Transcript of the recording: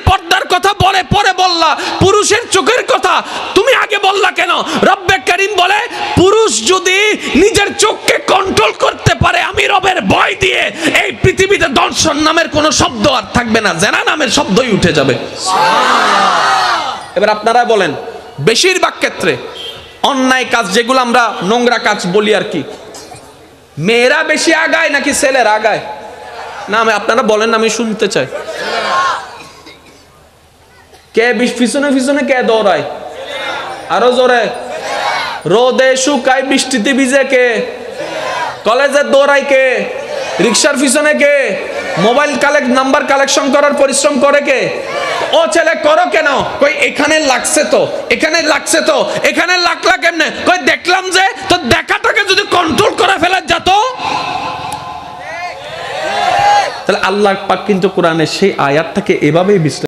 পর্দার কথা বলে পরে বললা, পুরুষের চোখের কথা তুমি আগে বললা কেন? রব্বে কারীম বলে পুরুষ যদি নিজের চোখকে কন্ট্রোল করতে পারে আমি রবের ভয় দিয়ে, এই পৃথিবীতে দর্শন নামের কোনো শব্দ আর থাকবে না, জেনা নামের শব্দই উঠে যাবে। এবার আপনারা বলেন, বেশিরভাগ ক্ষেত্রে অন্যায় কাজ যেগুলো আমরা নোংরা কাজ বলি আর কি, মেয়েরা বেশি আগায় নাকি ছেলেরা আগায়? না আপনারা বলেন, আমি শুনতে চাই। কে পিছনে পিছনে কে দৌড়ায়? আরো জোরে। রোদে শুকায় বৃষ্টিতে ভিজে কে? কলেজে দৌড়ায় কে? রিক্সার পিছনে কে? মোবাইল নাম্বার কালেকশন করার পরিশ্রম করে কে? ও ছেলে করো কেন? কই এখানে লাগছে তো, এখানে লাগছে তো, এখানে লাগলা কেমনে? কই দেখলাম যে, তো দেখাটাকে যদি কন্ট্রোল করে ফেলা যেত, তাহলে আল্লাহ পাক কিন্তু কোরআনে সেই আয়াতটাকে এভাবেই বিশ্লেষণ